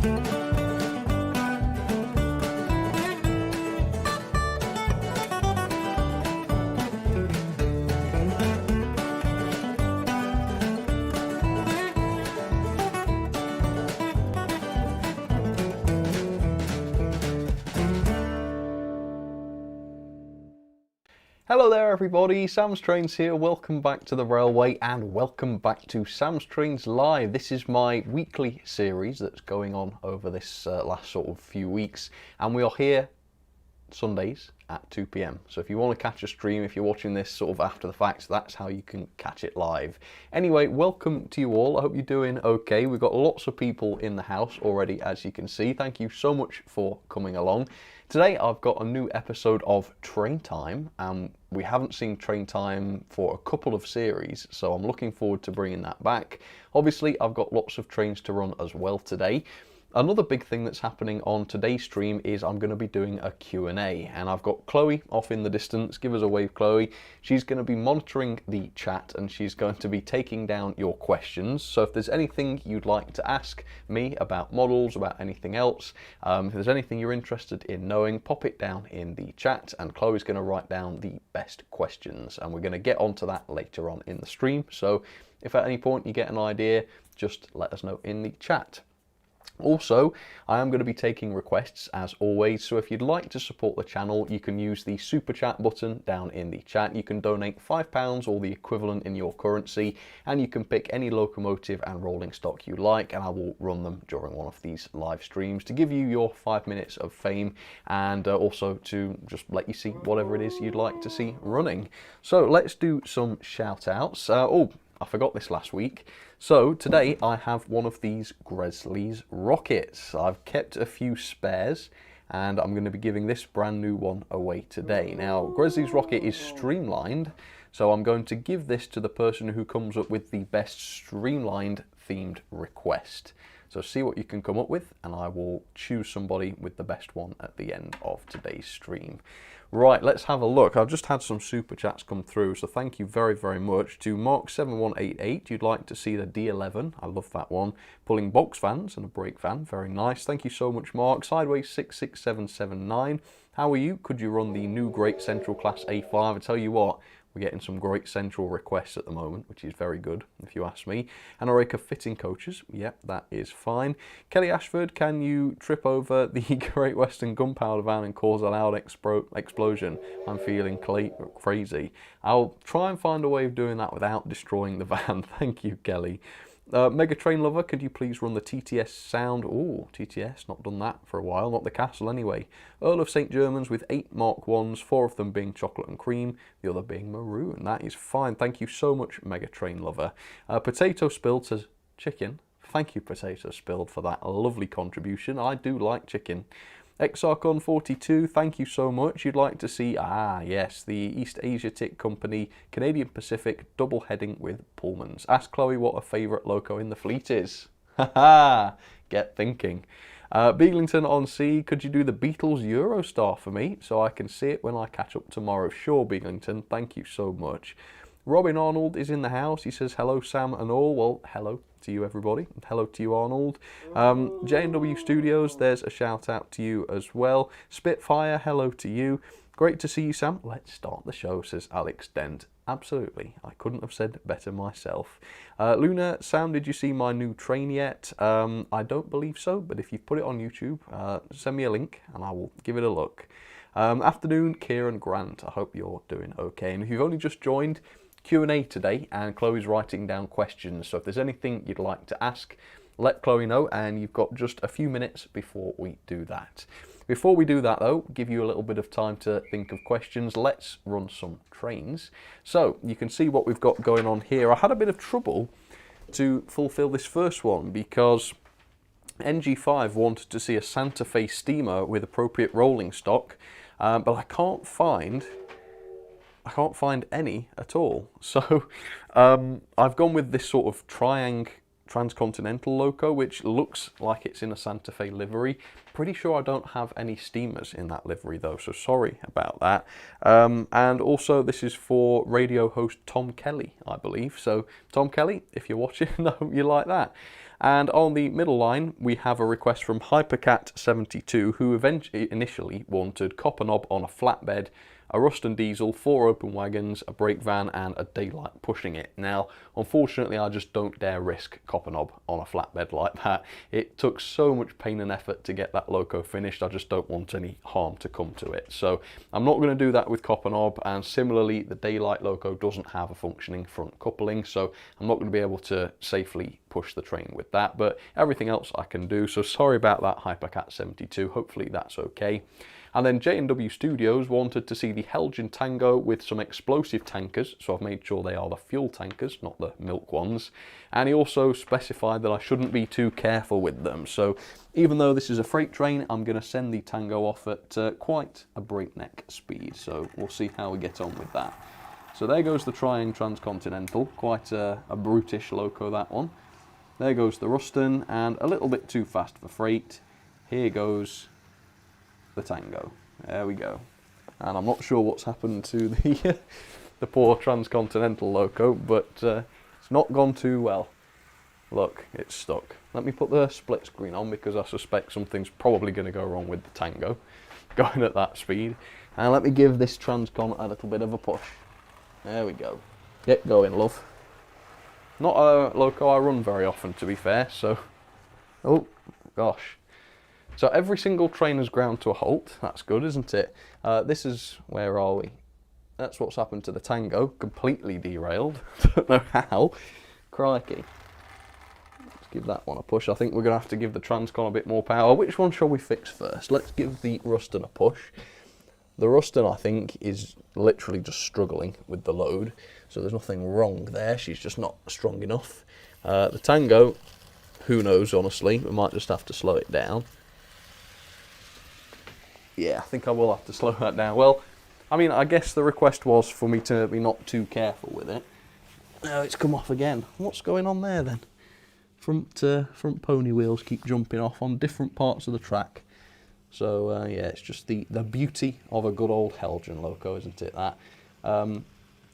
Hello there everybody, Sam's Trains here, welcome back to the railway and welcome back to Sam's Trains Live. This is my weekly series that's going on over this last sort of few weeks, and we are here Sundays at 2 PM. So if you want to catch a stream, if you're watching this sort of after the fact, that's how you can catch it live. Anyway, welcome to you all. I hope you're doing okay. We've got lots of people in the house already, as you can see. Thank you so much for coming along. Today I've got a new episode of Train Time, and we haven't seen Train Time for a couple of series, so I'm looking forward to bringing that back. Obviously I've got lots of trains to run as well today. Another big thing that's happening on today's stream is I'm going to be doing a Q&A, and I've got Chloe off in the distance. Give us a wave, Chloe. She's going to be monitoring the chat and she's going to be taking down your questions. So if there's anything you'd like to ask me about models, about anything else, if there's anything you're interested in knowing, pop it down in the chat and Chloe's going to write down the best questions, and we're going to get onto that later on in the stream. So if at any point you get an idea, just let us know in the chat. Also, I am going to be taking requests as always, so if you'd like to support the channel, you can use the super chat button down in the chat. You can donate £5 or the equivalent in your currency, and you can pick any locomotive and rolling stock you like, and I will run them during one of these live streams to give you your 5 minutes of fame, and also to just let you see whatever it is you'd like to see running. So let's do some shout outs. Oh, I forgot this last week. So today I have one of these Gresley's rockets. I've kept a few spares and I'm going to be giving this brand new one away today. Now, Gresley's rocket is streamlined, so I'm going to give this to the person who comes up with the best streamlined themed request. So see what you can come up with and I will choose somebody with the best one at the end of today's stream. Right, let's have a look. I've just had some super chats come through, so thank you very, very much. To Mark7188, you'd like to see the D11, I love that one. Pulling box fans and a brake van, very nice. Thank you so much, Mark. Sideways66779, how are you? Could you run the new Great Central Class A5? I tell you what, we're getting some great central requests at the moment, which is very good, if you ask me. Anoreka fitting coaches, yep, that is fine. Kelly Ashford, can you trip over the Great Western gunpowder van and cause a loud explosion? I'm feeling crazy. I'll try and find a way of doing that without destroying the van. Thank you, Kelly. Mega Train Lover, could you please run the TTS sound? Oh, TTS, not done that for a while, not the Castle anyway. Earl of St. Germans with 8 Mark 1s, 4 of them being chocolate and cream, the other being maroon. That is fine. Thank you so much, Mega Train Lover. Potato Spilled says chicken. Thank you, Potato Spilled, for that lovely contribution. I do like chicken. Exarchon42, thank you so much. You'd like to see, yes, the East Asia Tick Company Canadian Pacific double heading with Pullmans. Ask Chloe what her favourite loco in the fleet is. Haha, get thinking. Beaglington on Sea, could you do the Beatles Eurostar for me so I can see it when I catch up tomorrow? Sure, Beaglington, thank you so much. Robin Arnold is in the house. He says, hello, Sam and all. Well, hello to you, everybody. Hello to you, Arnold. J&W Studios, there's a shout out to you as well. Spitfire, hello to you. Great to see you, Sam. Let's start the show, says Alex Dent. Absolutely. I couldn't have said better myself. Luna, Sam, did you see my new train yet? I don't believe so, but if you've put it on YouTube, send me a link and I will give it a look. Afternoon, Kieran Grant. I hope you're doing okay. And if you've only just joined, Q&A today, and Chloe's writing down questions. So if there's anything you'd like to ask, let Chloe know, and you've got just a few minutes before we do that. Before we do that though, give you a little bit of time to think of questions. Let's run some trains. So you can see what we've got going on here. I had a bit of trouble to fulfill this first one because NG5 wanted to see a Santa Fe steamer with appropriate rolling stock, but I can't find any at all. So I've gone with this sort of transcontinental loco, which looks like it's in a Santa Fe livery. Pretty sure I don't have any steamers in that livery though, so sorry about that. And also this is for radio host Tom Kelly, I believe. So Tom Kelly, if you're watching, I hope you like that. And on the middle line, we have a request from Hypercat72, who initially wanted copper knob on a flatbed, a Ruston diesel, 4 open wagons, a brake van and a daylight pushing it. Now, unfortunately, I just don't dare risk copper knob on a flatbed like that. It took so much pain and effort to get that loco finished, I just don't want any harm to come to it. So I'm not going to do that with copper knob, and similarly, the daylight loco doesn't have a functioning front coupling, so I'm not going to be able to safely push the train with that, but everything else I can do, so sorry about that, Hypercat72, hopefully that's okay. And then J&W Studios wanted to see the Helgen Tango with some explosive tankers, so I've made sure they are the fuel tankers, not the milk ones. And he also specified that I shouldn't be too careful with them. So even though this is a freight train, I'm going to send the Tango off at quite a breakneck speed. So we'll see how we get on with that. So there goes the Trying Transcontinental, quite a brutish loco, that one. There goes the Ruston, and a little bit too fast for freight. Here goes the Tango. There we go. And I'm not sure what's happened to the poor Transcontinental loco, but it's not gone too well. Look, it's stuck. Let me put the split screen on because I suspect something's probably going to go wrong with the Tango going at that speed. And let me give this Transcon a little bit of a push. There we go. Get going, love. Not a loco I run very often, to be fair, so... Oh, gosh. So every single train has ground to a halt. That's good, isn't it? This is... Where are we? That's what's happened to the Tango. Completely derailed. Don't know how. Crikey. Let's give that one a push. I think we're going to have to give the Transcon a bit more power. Which one shall we fix first? Let's give the Ruston a push. The Ruston, I think, is literally just struggling with the load. So there's nothing wrong there. She's just not strong enough. The Tango, who knows, honestly. We might just have to slow it down. Yeah, I think I will have to slow that down. Well, I mean, I guess the request was for me to be not too careful with it. Now it's come off again. What's going on there then? Front pony wheels keep jumping off on different parts of the track. So yeah, it's just the beauty of a good old Helgen loco, isn't it, that?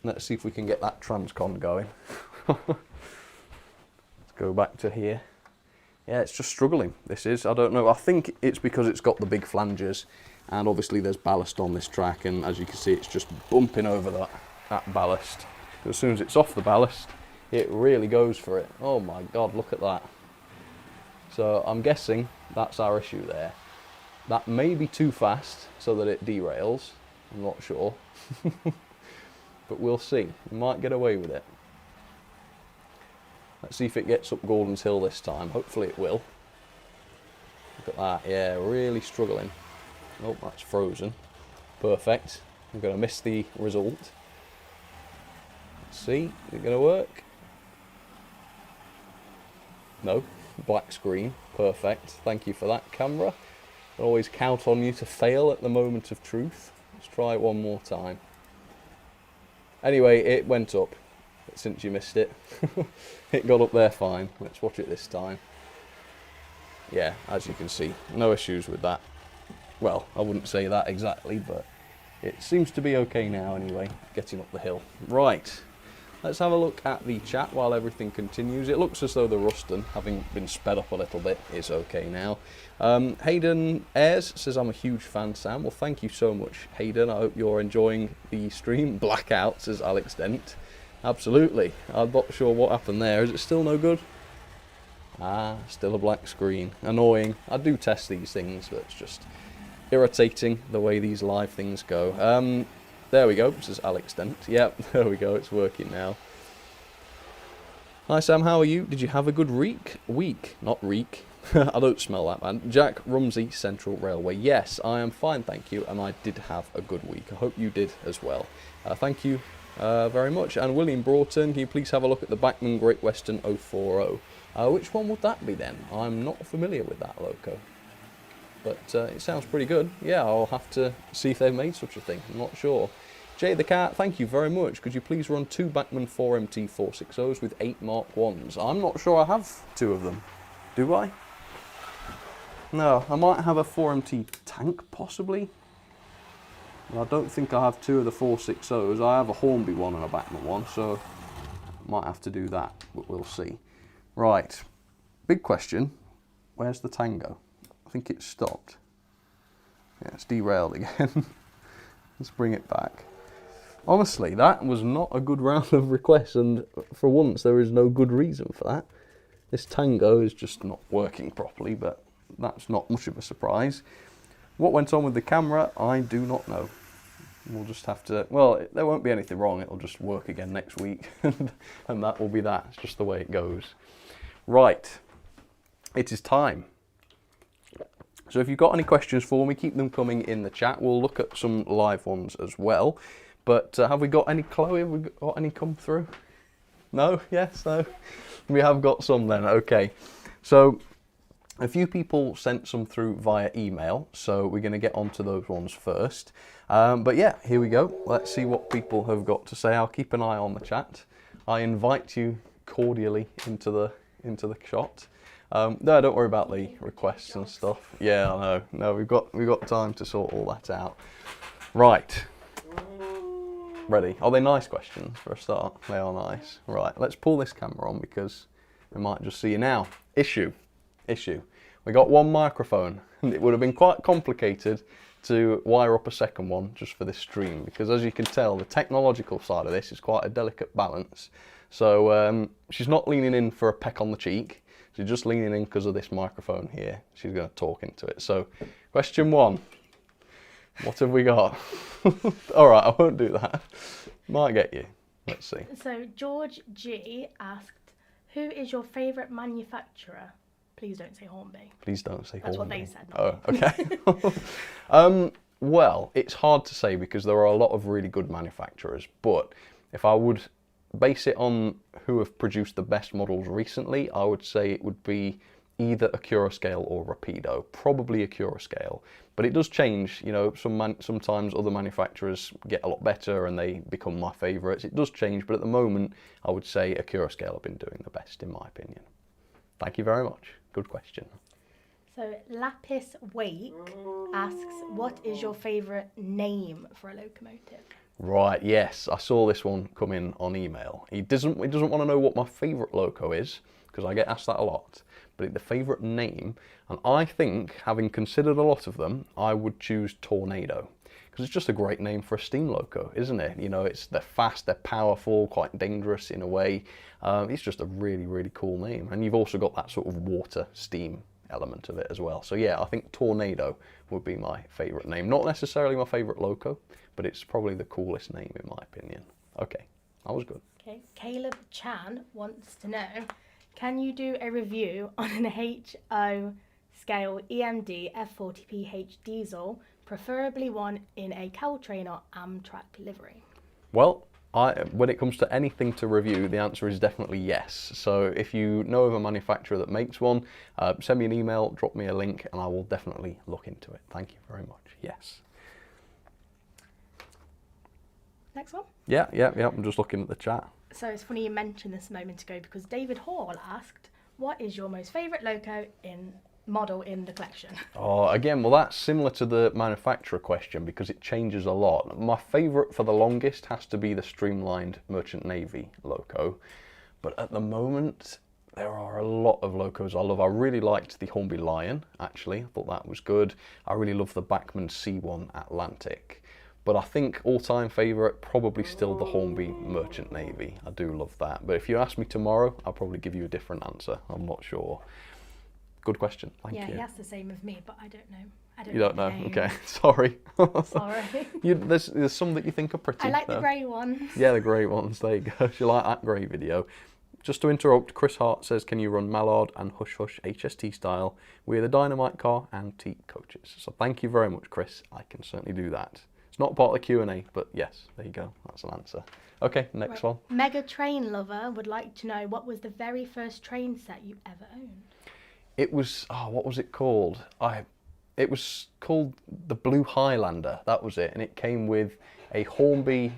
Let's see if we can get that Transcon going. Let's go back to here. Yeah, it's just struggling, this is. I don't know, I think it's because it's got the big flanges, and obviously there's ballast on this track, and as you can see, it's just bumping over that ballast. As soon as it's off the ballast, it really goes for it. Oh my God, look at that. So I'm guessing that's our issue there. That may be too fast so that it derails. I'm not sure. But we'll see. We might get away with it. Let's see if it gets up Gordon's Hill this time. Hopefully it will. Look at that. Yeah, really struggling. Oh, that's frozen. Perfect. I'm going to miss the result. Let's see. Is it going to work? No. Black screen. Perfect. Thank you for that, camera. I always count on you to fail at the moment of truth. Let's try it one more time. Anyway, it went up since you missed it. It got up there fine. Let's watch it this time. Yeah, as you can see, no issues with that. Well, I wouldn't say that exactly, but it seems to be okay now anyway, getting up the hill. Right. Let's have a look at the chat while everything continues. It looks as though the Ruston, having been sped up a little bit, is okay now. Hayden Ayres says, I'm a huge fan, Sam. Well, thank you so much, Hayden. I hope you're enjoying the stream. Blackout, says Alex Dent. Absolutely. I'm not sure what happened there. Is it still no good? Ah, still a black screen. Annoying. I do test these things, but it's just irritating the way these live things go. There we go, says Alex Dent. Yep, there we go, it's working now. Hi Sam, how are you? Did you have a good week? Not reek. I don't smell that, man. Jack Rumsey, Central Railway. Yes, I am fine, thank you, and I did have a good week. I hope you did as well. Thank you very much. And William Broughton, can you please have a look at the Bachmann Great Western 040? Which one would that be then? I'm not familiar with that loco. But it sounds pretty good. Yeah, I'll have to see if they've made such a thing. I'm not sure. Jay the Cat, thank you very much. Could you please run 2 Bachmann 4MT 460s with 8 Mark 1s? I'm not sure I have 2 of them. Do I? No, I might have a 4MT tank, possibly. I don't think I have 2 of the 460s. I have a Hornby one and a Bachmann one, so I might have to do that, but we'll see. Right. big question, where's the tango? I think it's stopped. Yeah, it's derailed again. Let's bring it back. Honestly, that was not a good round of requests, and for once there is no good reason for that. This tango is just not working properly, but that's not much of a surprise. What went on with the camera, I do not know. We'll just have to, well, there won't be anything wrong, it'll just work again next week, and that will be that. It's just the way it goes. Right, it is time. So if you've got any questions for me, keep them coming in the chat. We'll look at some live ones as well. But have we got any, Chloe? Have we got any come through? No? Yes? No? We have got some then. Okay. So a few people sent some through via email. So we're going to get onto those ones first. But yeah, here we go. Let's see what people have got to say. I'll keep an eye on the chat. I invite you cordially into the shot. No, don't worry about the requests and stuff. Yeah, I know. No, we've got time to sort all that out. Right. Ready? Are they nice questions for a start? They are nice. Right, let's pull this camera on because we might just see you now. Issue. We got one microphone, and it would have been quite complicated to wire up a second one just for this stream, because as you can tell, the technological side of this is quite a delicate balance. So she's not leaning in for a peck on the cheek. She's just leaning in because of this microphone here. She's going to talk into it. So, question 1. What have we got? All right, I won't do that. Might get you. Let's see. So, George G asked, who is your favourite manufacturer? Please don't say Hornby. Please don't say Hornby. That's what they said. Oh, okay. Well, it's hard to say because there are a lot of really good manufacturers, but if I would base it on who have produced the best models recently, I would say it would be either a Curoscale or Rapido, probably a Curoscale. But it does change, you know, sometimes other manufacturers get a lot better and they become my favourites. It does change, but at the moment, I would say a Curoscale have been doing the best, in my opinion. Thank you very much. Good question. So Lapis Wake asks, what is your favourite name for a locomotive? Right, yes, I saw this one come in on email. He doesn't want to know what my favourite loco is, because I get asked that a lot, but the favourite name, and I think, having considered a lot of them, I would choose Tornado, because it's just a great name for a steam loco, isn't it? You know, they're fast, they're powerful, quite dangerous in a way. It's just a really, really cool name, and you've also got that sort of water steam element of it as well. So yeah, I think Tornado would be my favourite name. Not necessarily my favourite loco, but it's probably the coolest name in my opinion. Okay, that was good. Okay, Caleb Chan wants to know, can you do a review on an HO scale EMD F40PH diesel, preferably one in a Caltrain or Amtrak livery? Well, when it comes to anything to review, the answer is definitely yes. So if you know of a manufacturer that makes one, send me an email, drop me a link, and I will definitely look into it. Thank you very much. Yes. Next one? Yeah, I'm just looking at the chat. So it's funny you mentioned this a moment ago because David Hall asked, what is your most favourite loco model in the collection? Oh, again, well, that's similar to the manufacturer question because it changes a lot. My favourite for the longest has to be the streamlined Merchant Navy loco, but at the moment there are a lot of locos I love. I really liked the Hornby Lion, actually. I thought that was good. I really love the Bachmann C1 Atlantic. But I think all-time favourite, probably still the Hornby Merchant Navy. I do love that. But if you ask me tomorrow, I'll probably give you a different answer. I'm not sure. Good question. Thank you. Yeah, he asked the same of me, but I don't know. You don't know? Okay, sorry. Sorry. There's some that you think are pretty. I like the grey ones. Yeah, the grey ones. There you go. If you like that grey video. Just to interrupt, Chris Hart says, can you run Mallard and Hush Hush HST style? We're the Dynamite Car antique coaches. So thank you very much, Chris. I can certainly do that. It's not part of the Q&A, but yes, there you go. That's an answer. Okay, next one. Mega Train Lover would like to know, what was the very first train set you ever owned? It was, what was it called? It was called the Blue Highlander, that was it. And it came with a Hornby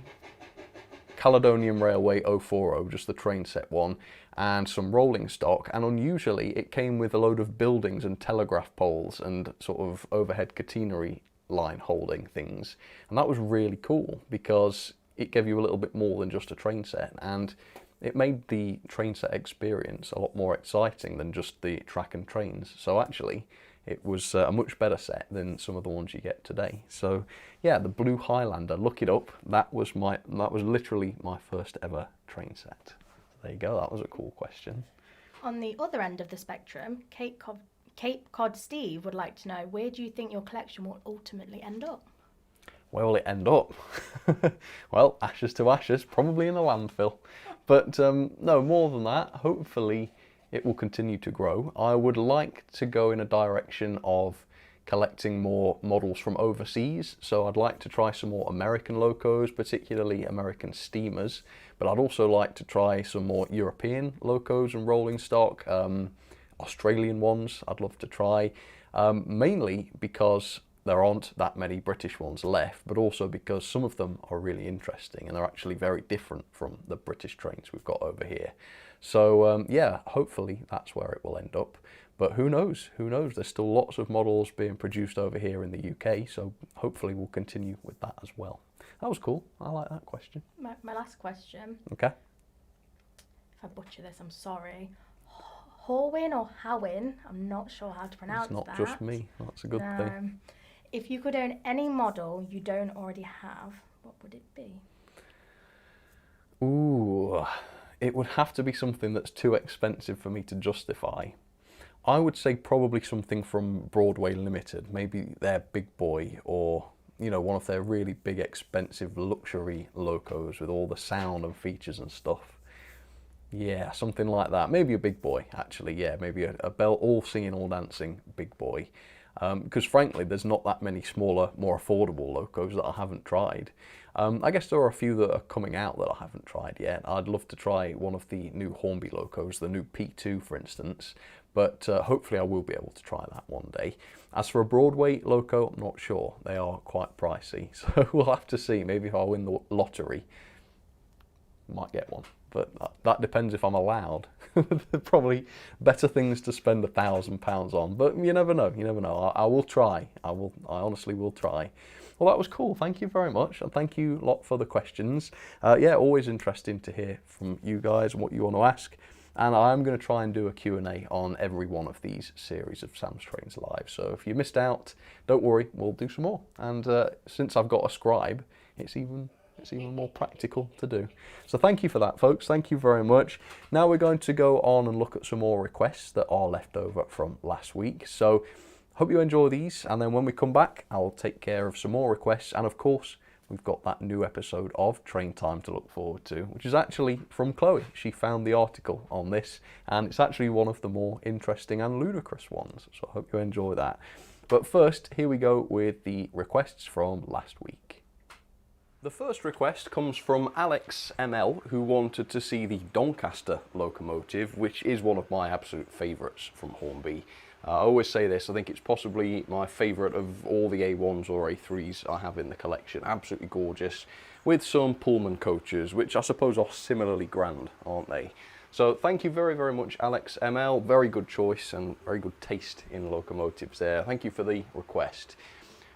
Caledonian Railway 040, just the train set one, and some rolling stock. And unusually, it came with a load of buildings and telegraph poles and sort of overhead catenary line holding things. And that was really cool because it gave you a little bit more than just a train set. And it made the train set experience a lot more exciting than just the track and trains. So actually, it was a much better set than some of the ones you get today. So yeah, the Blue Highlander, look it up. That was literally my first ever train set. There you go, that was a cool question. On the other end of the spectrum, Cape Cod Steve would like to know, where do you think your collection will ultimately end up? Where will it end up? Well, ashes to ashes, probably in a landfill. But no, more than that, hopefully it will continue to grow. I would like to go in a direction of collecting more models from overseas. So I'd like to try some more American locos, particularly American steamers. But I'd also like to try some more European locos and rolling stock, Australian ones I'd love to try, mainly because there aren't that many British ones left, but also because some of them are really interesting and they're actually very different from the British trains we've got over here. So yeah, hopefully that's where it will end up. But who knows? Who knows? There's still lots of models being produced over here in the UK, so hopefully we'll continue with that as well. That was cool. I like that question. My last question. Okay. If I butcher this, I'm sorry. Horwin or Howin? I'm not sure how to pronounce that. It's not just me. That's a good thing. If you could own any model you don't already have, what would it be? Ooh, it would have to be something that's too expensive for me to justify. I would say probably something from Broadway Limited, maybe their Big Boy, or one of their really big expensive luxury locos with all the sound and features and stuff. Yeah, something like that. Maybe a Big Boy, actually. Yeah, maybe a Bell all singing, all dancing Big Boy. Because frankly, there's not that many smaller, more affordable locos that I haven't tried. I guess there are a few that are coming out that I haven't tried yet. I'd love to try one of the new Hornby locos, the new P2 for instance, but hopefully I will be able to try that one day. As for a Broadway loco, I'm not sure. They are quite pricey, so we'll have to see. Maybe if I win the lottery, I might get one. But that depends if I'm allowed. Probably better things to spend £1,000 on, but you never know. You never know. I will try. I honestly will try. Well, that was cool. Thank you very much, and thank you a lot for the questions. Yeah, always interesting to hear from you guys and what you want to ask. And I'm going to try and do a Q&A on every one of these series of Sam's Trains Live. So if you missed out, don't worry, we'll do some more. And since I've got a scribe, it's even more practical to do. So thank you for that, folks. Thank you very much. Now we're going to go on and look at some more requests that are left over from last week. So hope you enjoy these, and then when we come back, I'll take care of some more requests. And of course, we've got that new episode of Train Time to look forward to, which is actually from Chloe. She found the article on this, and it's actually one of the more interesting and ludicrous ones. So I hope you enjoy that. But first, here we go with the requests from last week. The first request comes from Alex ML, who wanted to see the Doncaster locomotive, which is one of my absolute favourites from Hornby. I always say this, I think it's possibly my favourite of all the A1s or A3s I have in the collection. Absolutely gorgeous, with some Pullman coaches, which I suppose are similarly grand, aren't they? So thank you very, very much, Alex ML. Very good choice and very good taste in locomotives there. Thank you for the request.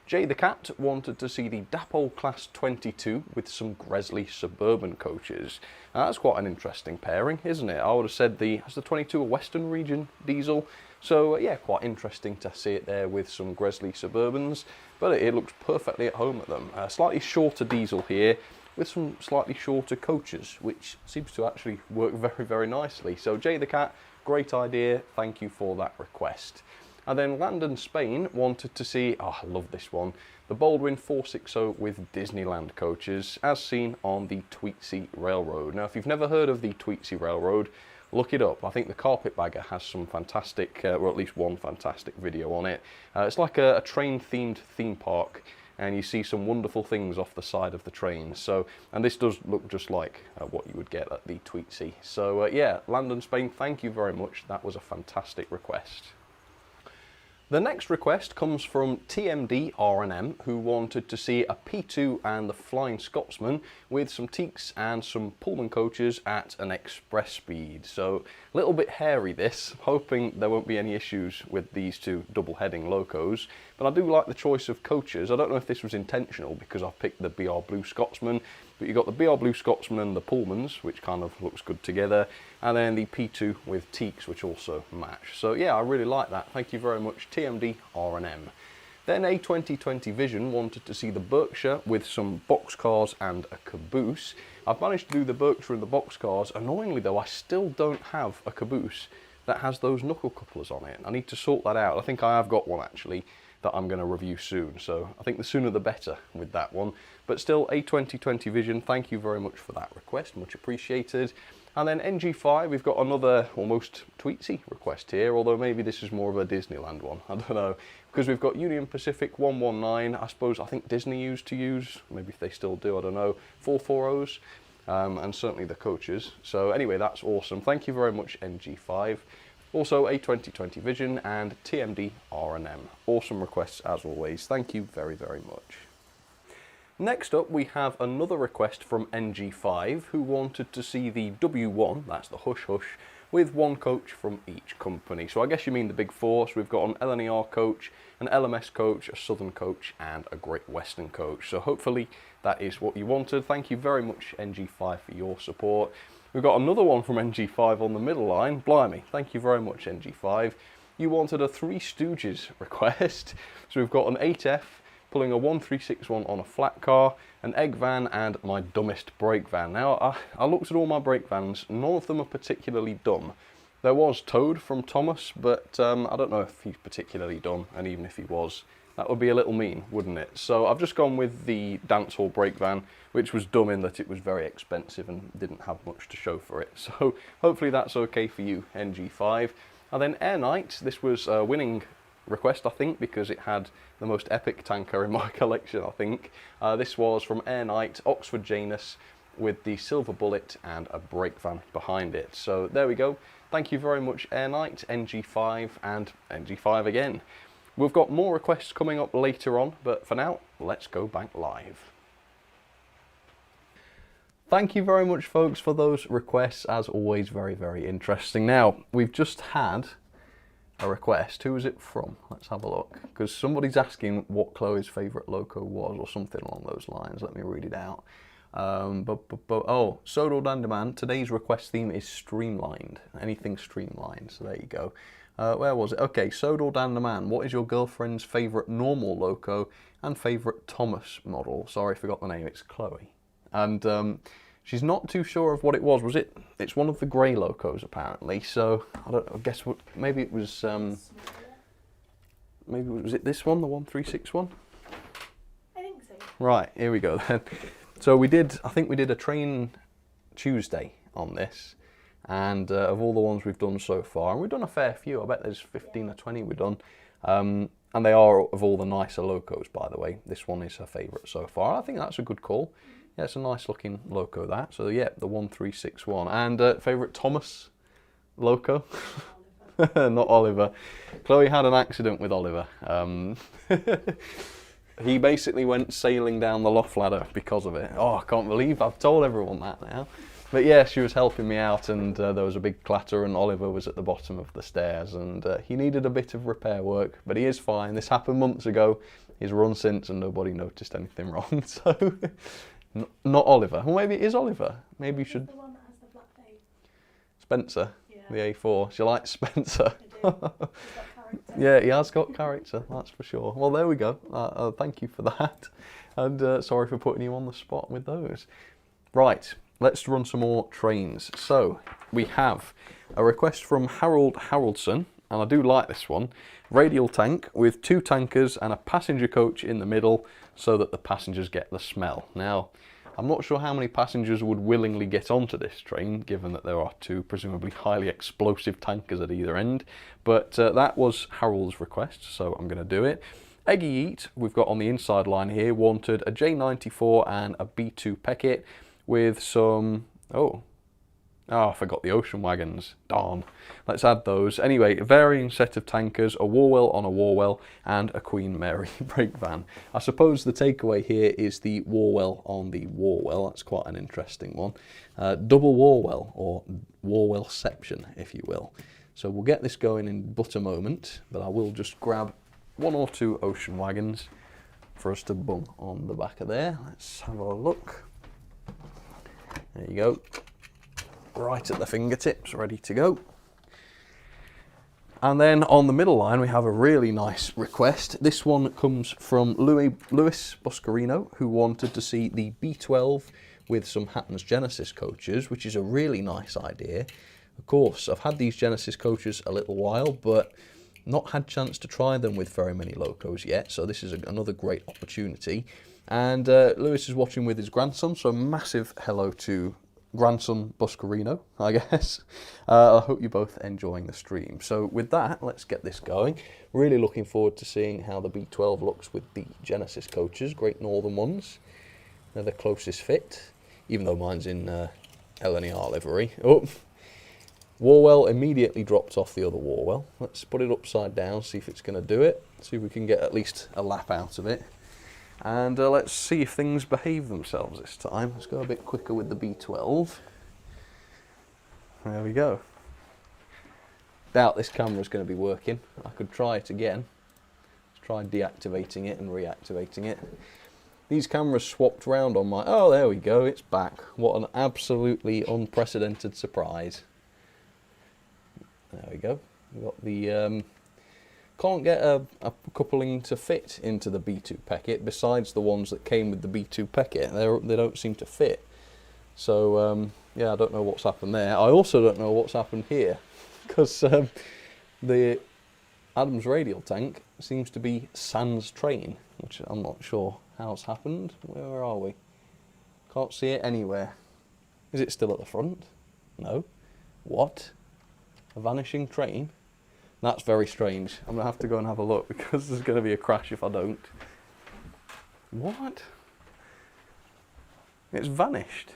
Jay the Cat wanted to see the Dapol Class 22 with some Gresley Suburban coaches. Now, that's quite an interesting pairing, isn't it? I would have said has the 22 a Western Region diesel? So yeah, quite interesting to see it there with some Gresley Suburbans, but it looks perfectly at home at them. Slightly shorter diesel here with some slightly shorter coaches, which seems to actually work very, very nicely. So Jay the Cat, great idea. Thank you for that request. And then Landon Spain wanted to see, oh, I love this one, the Baldwin 460 with Disneyland coaches, as seen on the Tweetsy Railroad. Now, if you've never heard of the Tweetsy Railroad, look it up. I think the Carpetbagger has some fantastic, or at least one fantastic video on it. It's like a train-themed theme park, and you see some wonderful things off the side of the train. So, and this does look just like what you would get at the Tweetsy. So yeah, Landon Spain, thank you very much. That was a fantastic request. The next request comes from TMD R&M, who wanted to see a P2 and the Flying Scotsman with some teaks and some Pullman coaches at an express speed. So a little bit hairy this, hoping there won't be any issues with these two double heading locos. But I do like the choice of coaches. I don't know if this was intentional because I've picked the BR Blue Scotsman, But you've got the BR Blue Scotsman and the Pullmans, which kind of looks good together, and then the P2 with teaks, which also match. So yeah, I really like that. Thank you very much, TMD R&M. Then a 2020 Vision wanted to see the Berkshire with some boxcars and a caboose. I've managed to do the Berkshire and the boxcars. Annoyingly though, I still don't have a caboose that has those knuckle couplers on it. I need to sort that out. I think I have got one actually that I'm going to review soon, so I think the sooner the better with that one. But still, a 2020 Vision, thank you very much for that request, much appreciated. And then NG5, we've got another almost tweetsy request here, although maybe this is more of a Disneyland one, I don't know. Because we've got Union Pacific 119, I think Disney used to use, maybe if they still do, I don't know, 440s, and certainly the coaches. So anyway, that's awesome. Thank you very much, NG5. Also a 2020 Vision and TMD R&M. Awesome requests as always. Thank you very, very much. Next up, we have another request from NG5 who wanted to see the W1, that's the Hush Hush, with one coach from each company. So I guess you mean the big four. So we've got an LNER coach, an LMS coach, a Southern coach, and a Great Western coach. So hopefully that is what you wanted. Thank you very much, NG5, for your support. We've got another one from NG5 on the middle line. Blimey, thank you very much, NG5. You wanted a Three Stooges request. So we've got an 8F pulling a 1361 on a flat car, an egg van, and my dumbest brake van. Now, I looked at all my brake vans. None of them are particularly dumb. There was Toad from Thomas, but I don't know if he's particularly dumb, and even if he was, that would be a little mean, wouldn't it? So I've just gone with the dancehall brake van, which was dumb in that it was very expensive and didn't have much to show for it. So hopefully that's okay for you, NG5. And then Air Knight, this was a winning request, I think, because it had the most epic tanker in my collection, I think. This was from Air Knight, Oxford Janus, with the silver bullet and a brake van behind it. So there we go. Thank you very much, Air Knight, NG5, and NG5 again. We've got more requests coming up later on, but for now, let's go back live. Thank you very much, folks, for those requests. As always, very, very interesting. Now, we've just had a request. Who is it from? Let's have a look. Because somebody's asking what Chloe's favourite loco was, or something along those lines. Let me read it out. Oh, Sodal Dandaman, today's request theme is streamlined. Anything streamlined, so there you go. Where was it? Okay, Sodal Dandaman, what is your girlfriend's favourite normal loco and favourite Thomas model? Sorry, I forgot the name, it's Chloe. And she's not too sure of what it was. Was it? It's one of the grey locos apparently. So I don't know. Guess what? Maybe it was. Maybe was it this one, the 1361? I think so. Right. Here we go then. So we did. I think we did a train Tuesday on this, and of all the ones we've done so far, and we've done a fair few. I bet there's 15 or 20 we've done. And they are of all the nicer locos, by the way. This one is her favourite so far. I think that's a good call. Yeah, it's a nice looking loco, that. So yeah, the 1361. And favourite Thomas loco? Not Oliver. Chloe had an accident with Oliver. He basically went sailing down the loft ladder because of it. Oh, I can't believe I've told everyone that now. But yeah, she was helping me out, and there was a big clatter, and Oliver was at the bottom of the stairs, and he needed a bit of repair work, but he is fine. This happened months ago. He's run since, and nobody noticed anything wrong. So. Not Oliver. Well, maybe it is Oliver. Maybe you should. The one that has the black face. Spencer, Yeah. the A4. She likes Spencer. I do. He's got character. Yeah, he has got character, that's for sure. Well, there we go. Thank you for that. And sorry for putting you on the spot with those. Right, let's run some more trains. So, we have a request from Harold Haroldson, and I do like this one. Radial tank with 2 tankers and a passenger coach in the middle so that the passengers get the smell. Now, I'm not sure how many passengers would willingly get onto this train, given that there are 2 presumably highly explosive tankers at either end, but that was Harold's request, so I'm going to do it. Eggy Eat, we've got on the inside line here, wanted a J94 and a B2 Peckett with some... Oh, I forgot the ocean wagons. Darn. Let's add those. Anyway, a varying set of tankers, a Warwell on a Warwell, and a Queen Mary brake van. I suppose the takeaway here is the Warwell on the Warwell. That's quite an interesting one. Double Warwell, or Warwellception, if you will. So we'll get this going in but a moment, but I will just grab 1 or 2 ocean wagons for us to bung on the back of there. Let's have a look. There you go. Right at the fingertips, ready to go. And then on the middle line, we have a really nice request. This one comes from Louis Boscarino, who wanted to see the B12 with some Hatton's Genesis coaches, which is a really nice idea. Of course, I've had these Genesis coaches a little while, but not had chance to try them with very many locos yet, so this is another great opportunity. And Lewis is watching with his grandson, so massive hello to grandson Boscarino, I guess. I hope you're both enjoying the stream. So with that, let's get this going. Really looking forward to seeing how the B12 looks with the Genesis coaches, Great Northern ones. They're the closest fit, even though mine's in LNER livery. Oh, Warwell immediately dropped off the other Warwell. Let's put it upside down, see if it's going to do it. See if we can get at least a lap out of it. And let's see if things behave themselves this time. Let's go a bit quicker with the B12. There we go. Doubt this camera's going to be working. I could try it again. Let's try deactivating it and reactivating it. These cameras swapped round on my... Oh, there we go. It's back. What an absolutely unprecedented surprise. There we go. We've got the... Can't get a coupling to fit into the B2 packet, besides the ones that came with the B2 packet. They don't seem to fit. So, yeah, I don't know what's happened there. I also don't know what's happened here, because the Adams radial tank seems to be Sam'sTrains, which I'm not sure how's happened. Where are we? Can't see it anywhere. Is it still at the front? No. What? A vanishing train? That's very strange. I'm going to have to go and have a look, because there's going to be a crash if I don't. What? It's vanished.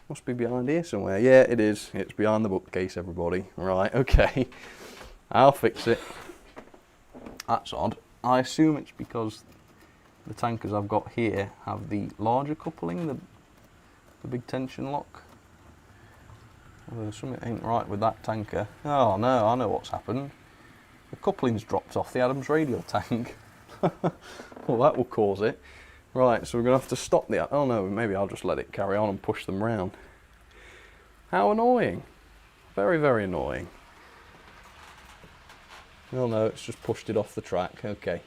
Must be behind here somewhere. Yeah, it is. It's behind the bookcase, everybody. Right, okay. I'll fix it. That's odd. I assume it's because the tankers I've got here have the larger coupling, the big tension lock. Well, something ain't right with that tanker. Oh no, I know what's happened. The coupling's dropped off the Adams radial tank. Well, that will cause it. Right, so we're going to have to stop the... Oh no, maybe I'll just let it carry on and push them round. How annoying. Very, very annoying. Oh no, it's just pushed it off the track. Okay.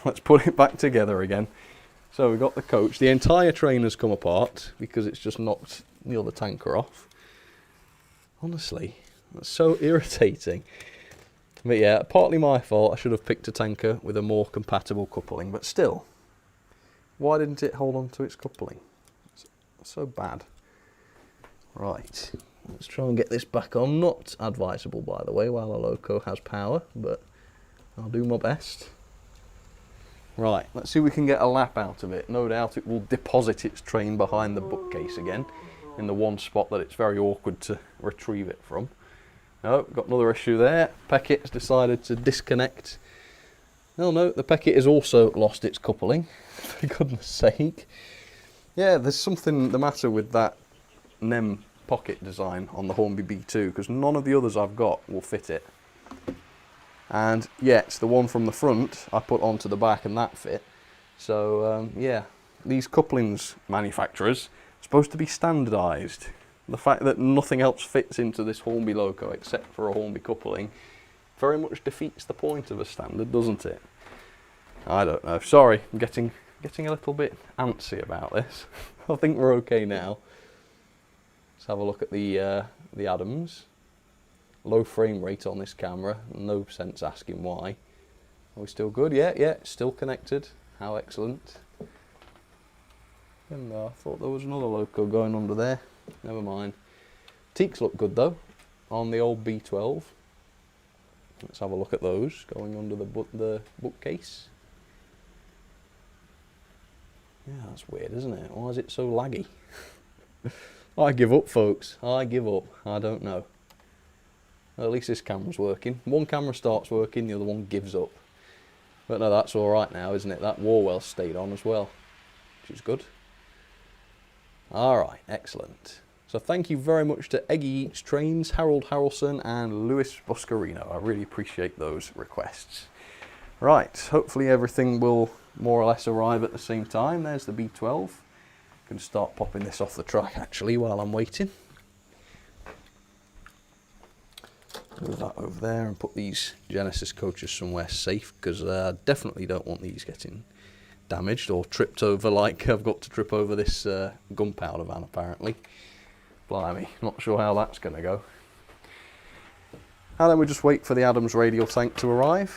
Let's put it back together again. So we've got the coach. The entire train has come apart because it's just knocked the other tanker off. Honestly, that's so irritating. But yeah, partly my fault. I should have picked a tanker with a more compatible coupling. But still, why didn't it hold on to its coupling? It's so bad. Right, let's try and get this back on. Not advisable, by the way, while a loco has power, but I'll do my best. Right, let's see if we can get a lap out of it. No doubt it will deposit its train behind the bookcase again, in the one spot that it's very awkward to retrieve it from. No, got another issue there. Peckett has decided to disconnect. Oh no, the Peckett has also lost its coupling, for goodness sake. Yeah, there's something the matter with that NEM pocket design on the Hornby B2, because none of the others I've got will fit it. And yet, the one from the front I put onto the back and that fit. So, yeah, these couplings manufacturers are supposed to be standardised. The fact that nothing else fits into this Hornby loco except for a Hornby coupling very much defeats the point of a standard, doesn't it? I don't know. Sorry, I'm getting a little bit antsy about this. I think we're okay now. Let's have a look at the Adams. Low frame rate on this camera, no sense asking why. Are we still good? Yeah, still connected. How excellent. And I thought there was another loco going under there. Never mind. Teaks look good though, on the old B12. Let's have a look at those, going under the bookcase. Yeah, that's weird, isn't it? Why is it so laggy? I give up, folks. I give up. I don't know. Well, at least this camera's working. One camera starts working, the other one gives up. But no, that's alright now, isn't it? That Warwell stayed on as well, which is good. Alright, excellent. So thank you very much to Eggy Eats Trains, Harold Harrelson and Louis Boscarino. I really appreciate those requests. Right, hopefully everything will more or less arrive at the same time. There's the B12. Can start popping this off the track actually while I'm waiting. Move that over there and put these Genesis coaches somewhere safe, because I definitely don't want these getting damaged or tripped over like I've got to trip over this gunpowder van apparently. Blimey, not sure how that's going to go. And then we just wait for the Adams radial tank to arrive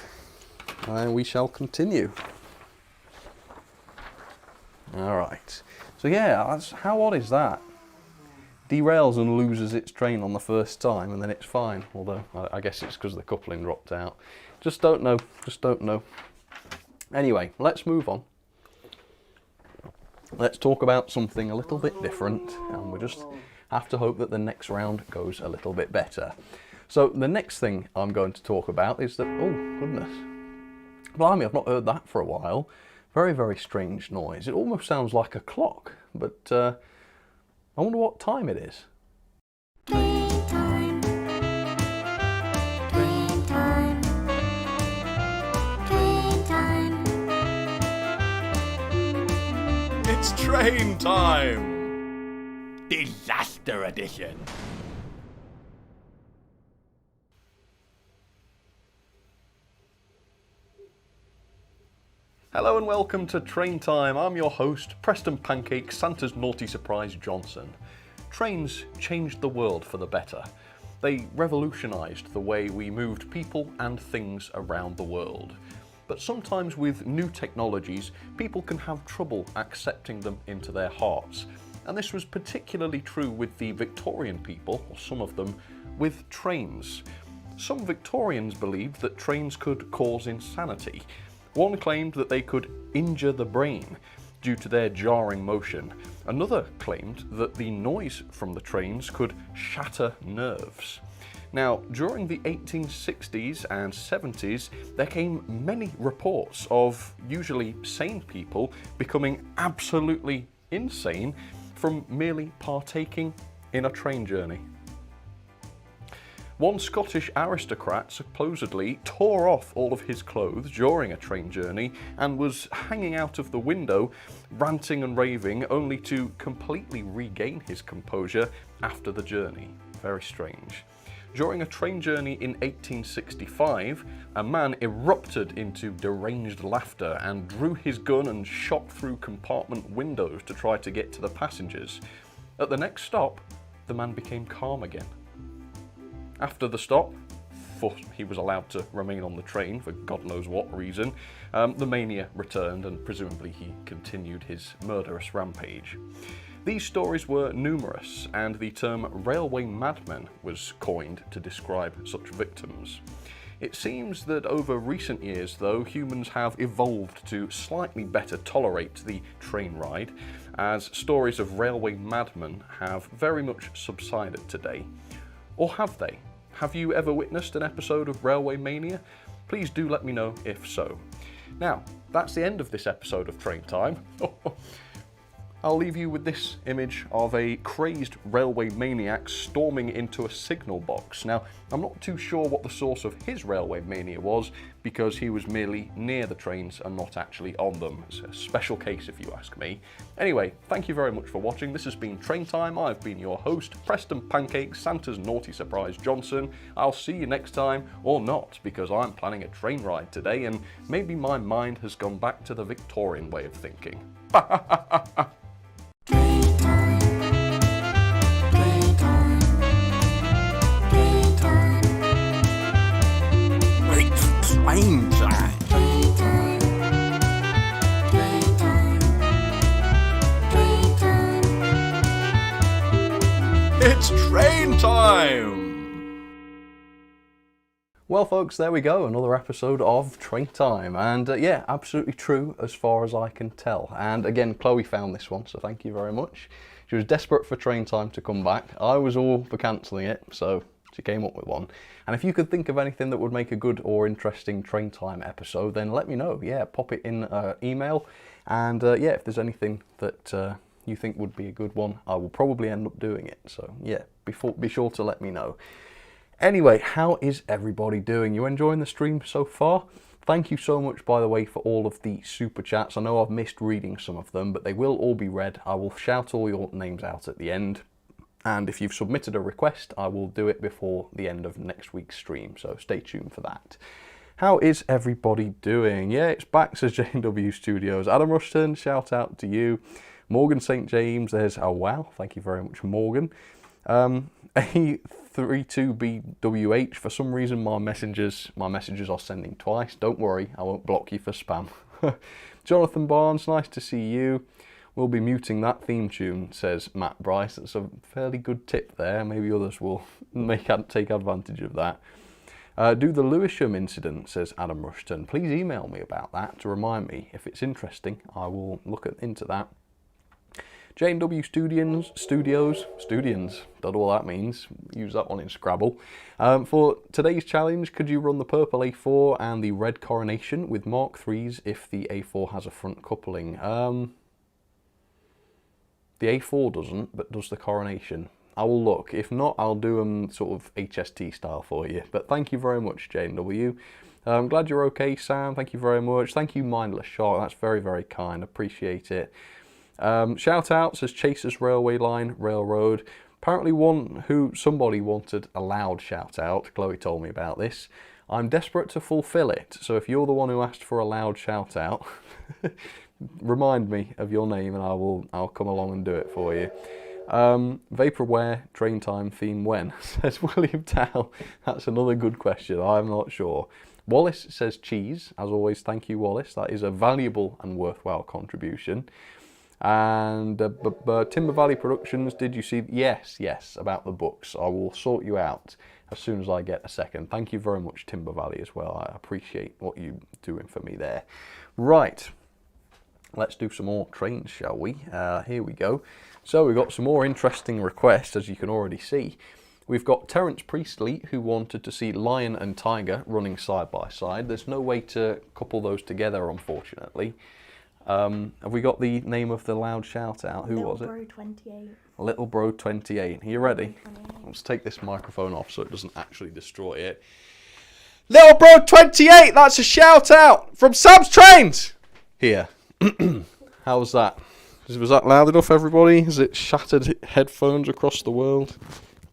and we shall continue. Alright, so yeah, how odd is that? Derails and loses its train on the first time and then it's fine, although I guess it's because the coupling dropped out. Just don't know, just don't know. Anyway, let's move on. Let's talk about something a little bit different, and we just have to hope that the next round goes a little bit better. So the next thing I'm going to talk about is that, oh goodness, blimey, I've not heard that for a while. Very, very strange noise. It almost sounds like a clock, but I wonder what time it is. Train time. Train time. Train time. It's train time! Disaster edition! Hello and welcome to Train Time. I'm your host, Preston Pancake, Santa's Naughty Surprise Johnson. Trains changed the world for the better. They revolutionised the way we moved people and things around the world. But sometimes with new technologies, people can have trouble accepting them into their hearts. And this was particularly true with the Victorian people, or some of them, with trains. Some Victorians believed that trains could cause insanity. One claimed that they could injure the brain due to their jarring motion. Another claimed that the noise from the trains could shatter nerves. Now, during the 1860s and 70s, there came many reports of usually sane people becoming absolutely insane from merely partaking in a train journey. One Scottish aristocrat supposedly tore off all of his clothes during a train journey and was hanging out of the window, ranting and raving, only to completely regain his composure after the journey. Very strange. During a train journey in 1865, a man erupted into deranged laughter and drew his gun and shot through compartment windows to try to get to the passengers. At the next stop, the man became calm again. After the stop, he was allowed to remain on the train for God knows what reason, the mania returned and presumably he continued his murderous rampage. These stories were numerous, and the term railway madman was coined to describe such victims. It seems that over recent years, though, humans have evolved to slightly better tolerate the train ride, as stories of railway madmen have very much subsided today. Or have they? Have you ever witnessed an episode of Railway Mania? Please do let me know if so. Now, that's the end of this episode of Train Time. I'll leave you with this image of a crazed railway maniac storming into a signal box. Now, I'm not too sure what the source of his railway mania was, because he was merely near the trains and not actually on them. It's a special case if you ask me. Anyway, thank you very much for watching. This has been Train Time. I've been your host, Preston Pancake, Santa's Naughty Surprise Johnson. I'll see you next time, or not, because I'm planning a train ride today and maybe my mind has gone back to the Victorian way of thinking. Train time. Train time. Train time. It's train time! Train time. Train time. Train time. It's train time! Well folks, there we go, another episode of Train Time, and yeah, absolutely true as far as I can tell. And again, Chloe found this one, so thank you very much. She was desperate for Train Time to come back. I was all for cancelling it, so she came up with one. And if you could think of anything that would make a good or interesting Train Time episode, then let me know. Yeah, pop it in email, and yeah, if there's anything that you think would be a good one, I will probably end up doing it. So yeah, be sure to let me know. Anyway, how is everybody doing? You enjoying the stream so far? Thank you so much, by the way, for all of the super chats. I know I've missed reading some of them, but they will all be read. I will shout all your names out at the end. And if you've submitted a request, I will do it before the end of next week's stream, so stay tuned for that. How is everybody doing? Yeah, it's back, says J&W Studios. Adam Rushton, shout out to you. Morgan St. James, there's, oh wow, thank you very much, Morgan. A32BWH, for some reason my messages are sending twice. Don't worry, I won't block you for spam. Jonathan Barnes, nice to see you. We'll be muting that theme tune, says Matt Bryce. That's a fairly good tip there. Maybe others will take advantage of that. Do the Lewisham incident, says Adam Rushton. Please email me about that to remind me. If it's interesting, I will look into that. J&W Studios, don't know what that means. Use that one in Scrabble. For today's challenge, could you run the purple A4 and the red coronation with Mark IIIs if the A4 has a front coupling? The A4 doesn't, but does the coronation? I will look. If not, I'll do them sort of HST style for you. But thank you very much, J&W. I'm glad you're okay, Sam. Thank you very much. Thank you, Mindless Shark. That's very, very kind. Appreciate it. Shout out, says Chasers Railway Line Railroad. Apparently somebody wanted a loud shout out. Chloe told me about this. I'm desperate to fulfill it. So if you're the one who asked for a loud shout out, remind me of your name and I'll come along and do it for you. Vaporware train time theme when, says William Towell. That's another good question. I'm not sure. Wallace says cheese. As always, thank you, Wallace. That is a valuable and worthwhile contribution. And Timber Valley Productions, did you see? Yes, about the books. I will sort you out as soon as I get a second. Thank you very much, Timber Valley, as well. I appreciate what you're doing for me there. Right, let's do some more trains, shall we? Here we go. So we've got some more interesting requests, as you can already see. We've got Terence Priestley, who wanted to see Lion and Tiger running side by side. There's no way to couple those together, unfortunately. Have we got the name of the loud shout out? Who was it? Little Bro 28. Little Bro 28. Are you ready? Let's take this microphone off so it doesn't actually destroy it. Little Bro 28, that's a shout out from Sam's Trains! Here. How was that? Was that loud enough, everybody? Has it shattered headphones across the world?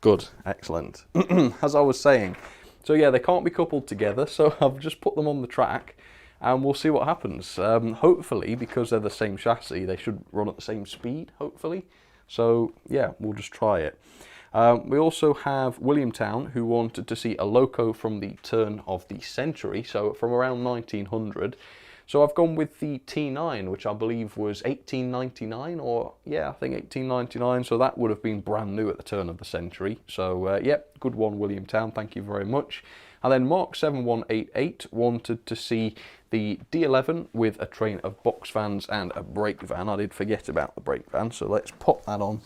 Good, excellent. As I was saying, so yeah, they can't be coupled together, so I've just put them on the track. And we'll see what happens. Hopefully, because they're the same chassis, they should run at the same speed, hopefully. So, yeah, we'll just try it. We also have Williamtown, who wanted to see a loco from the turn of the century, so from around 1900. So I've gone with the T9, which I believe was 1899, or, yeah, I think 1899. So that would have been brand new at the turn of the century. So, yeah, good one, Williamtown. Thank you very much. And then Mark7188 wanted to see the D11 with a train of box vans and a brake van. I did forget about the brake van, so let's pop that on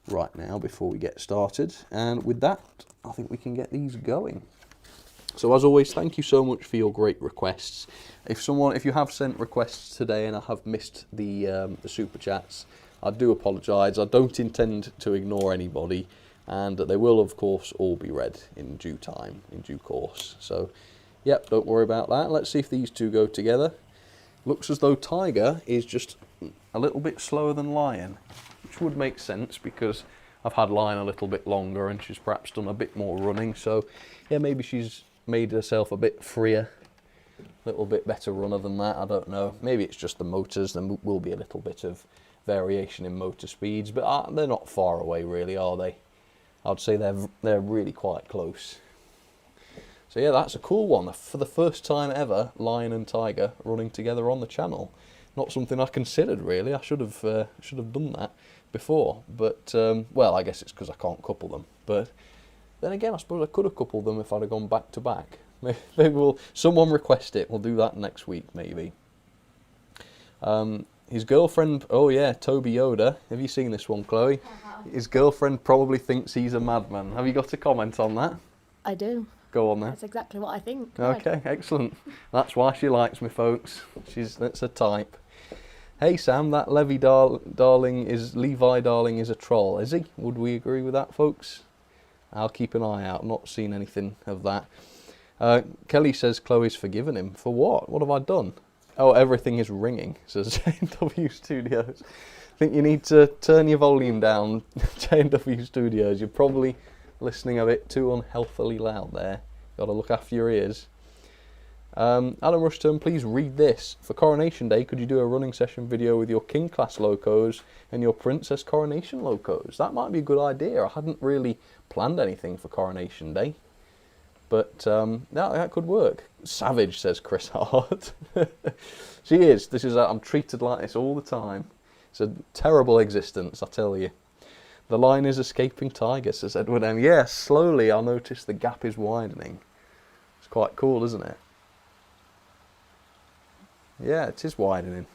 right now before we get started. And with that, I think we can get these going. So as always, thank you so much for your great requests. If you have sent requests today and I have missed the super chats, I do apologise. I don't intend to ignore anybody. And they will, of course, all be read in due time, in due course. So, yep, don't worry about that. Let's see if these two go together. Looks as though Tiger is just a little bit slower than Lion, which would make sense because I've had Lion a little bit longer and she's perhaps done a bit more running. So, yeah, maybe she's made herself a bit freer, a little bit better runner than that. I don't know. Maybe it's just the motors. There will be a little bit of variation in motor speeds, but they're not far away, really, are they? I'd say they're really quite close. So yeah, that's a cool one. For the first time ever, Lion and Tiger running together on the channel. Not something I considered really. I should have done that before. But well, I guess it's because I can't couple them. But then again, I suppose I could have coupled them if I'd have gone back to back. Maybe someone request it. We'll do that next week, maybe. His girlfriend, oh yeah, Toby Yoda. Have you seen this one, Chloe? His girlfriend probably thinks he's a madman. Have you got a comment on that? I do. Go on then. That's exactly what I think. Okay, excellent. That's why she likes me, folks. That's a type. Hey Sam, that Levi Darling is a troll, is he? Would we agree with that, folks? I'll keep an eye out. Not seen anything of that. Kelly says Chloe's forgiven him. For what? What have I done? Oh, everything is ringing, says J&W Studios. I think you need to turn your volume down, J&W Studios. You're probably listening a bit too unhealthily loud there. Got to look after your ears. Adam Rushton, please read this. For Coronation Day, could you do a running session video with your King Class locos and your Princess Coronation locos? That might be a good idea. I hadn't really planned anything for Coronation Day. But that could work. Savage, says Chris Hart. She is. I'm treated like this all the time. It's a terrible existence, I tell you. The line is escaping tiger, says Edward M. Yes, slowly I notice the gap is widening. It's quite cool, isn't it? Yeah, it is widening.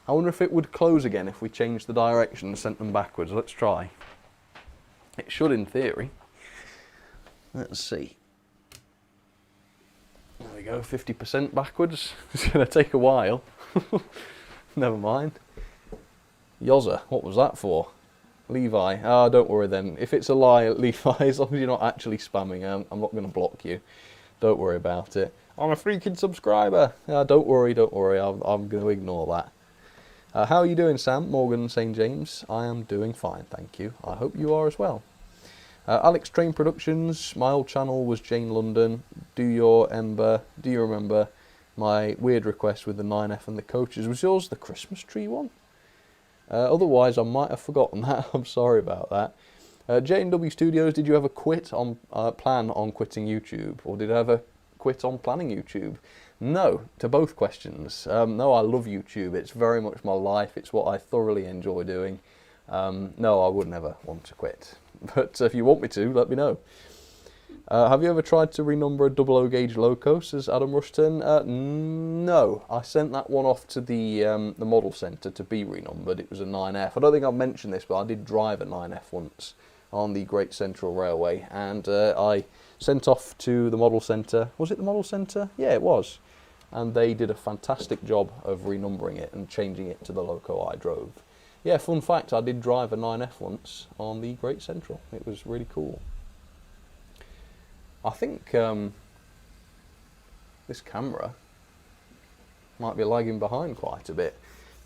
I wonder if it would close again if we changed the direction and sent them backwards. Let's try. It should in theory. Let's see. There we go, 50% backwards. It's going to take a while. Never mind. Yozza, what was that for? Levi, don't worry then. If it's a lie, Levi, as long as you're not actually spamming, I'm not going to block you. Don't worry about it. I'm a freaking subscriber. Don't worry. I'm going to ignore that. How are you doing, Sam? Morgan St. James. I am doing fine, thank you. I hope you are as well. Alex Train Productions, my old channel was Jane London. Do you remember my weird request with the 9F and the coaches? Was yours the Christmas tree one? Otherwise, I might have forgotten that. I'm sorry about that. J&W Studios, did you ever plan on quitting YouTube? Or did I ever quit on planning YouTube? No, to both questions. No, I love YouTube. It's very much my life. It's what I thoroughly enjoy doing. No, I would never want to quit. But if you want me to, let me know. Have you ever tried to renumber a 00 gauge loco, says Adam Rushton? No, I sent that one off to the model centre to be renumbered. It was a 9F. I don't think I've mentioned this, but I did drive a 9F once on the Great Central Railway, and I sent off to the model centre. Was it the model centre? Yeah, it was. And they did a fantastic job of renumbering it and changing it to the loco I drove. Yeah, fun fact, I did drive a 9F once on the Great Central. It was really cool. I think this camera might be lagging behind quite a bit.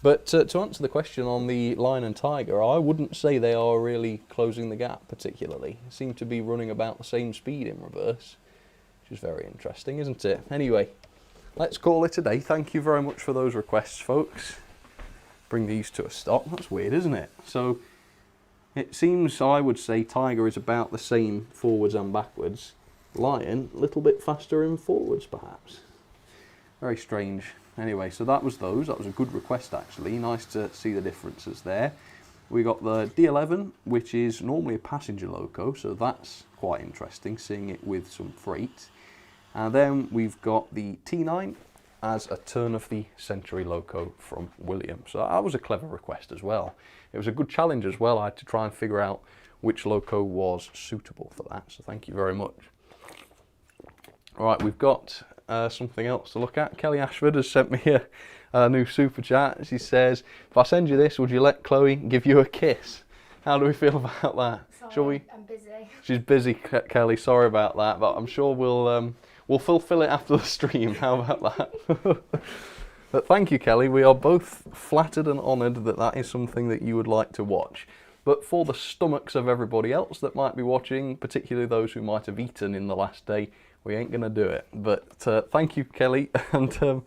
But to answer the question on the Lion and Tiger, I wouldn't say they are really closing the gap particularly. They seem to be running about the same speed in reverse, which is very interesting, isn't it? Anyway, let's call it a day. Thank you very much for those requests, folks. Bring these to a stop. That's weird, isn't it? So it seems, I would say, Tiger is about the same forwards and backwards. Lion, a little bit faster in forwards, perhaps. Very strange. Anyway, so that was those. That was a good request, actually. Nice to see the differences there. We got the D11, which is normally a passenger loco, so that's quite interesting, seeing it with some freight. And then we've got the T9 as a turn of the century loco from William. So that was a clever request as well. It was a good challenge as well. I had to try and figure out which loco was suitable for that, so thank you very much. All right, we've got something else to look at. Kelly Ashford has sent me a new super chat. She says, if I send you this, would you let Chloe give you a kiss? How do we feel about that? Sorry, Shall we? I'm busy. She's busy, Kelly. Sorry about that, but I'm sure we'll fulfill it after the stream. How about that? But thank you, Kelly. We are both flattered and honoured that that is something that you would like to watch. But for the stomachs of everybody else that might be watching, particularly those who might have eaten in the last day, we ain't going to do it. But thank you, Kelly, and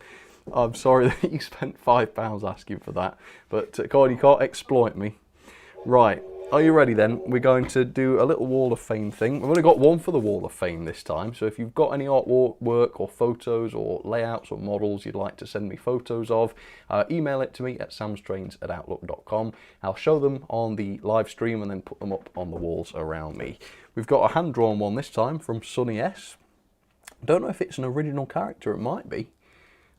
I'm sorry that you spent £5 asking for that. But God, you can't exploit me. Right, are you ready then? We're going to do a little Wall of Fame thing. We've only got one for the Wall of Fame this time, so if you've got any artwork or photos or layouts or models you'd like to send me photos of, email it to me at samstrains@outlook.com. I'll show them on the live stream and then put them up on the walls around me. We've got a hand-drawn one this time from Sonny S. Don't know if it's an original character, it might be,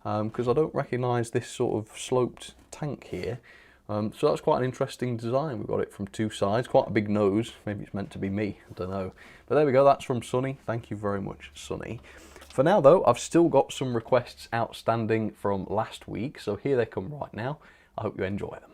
because I don't recognise this sort of sloped tank here. So that's quite an interesting design. We've got it from two sides, quite a big nose. Maybe it's meant to be me, I don't know. But there we go, that's from Sonny. Thank you very much, Sonny. For now though, I've still got some requests outstanding from last week, so here they come right now. I hope you enjoy them.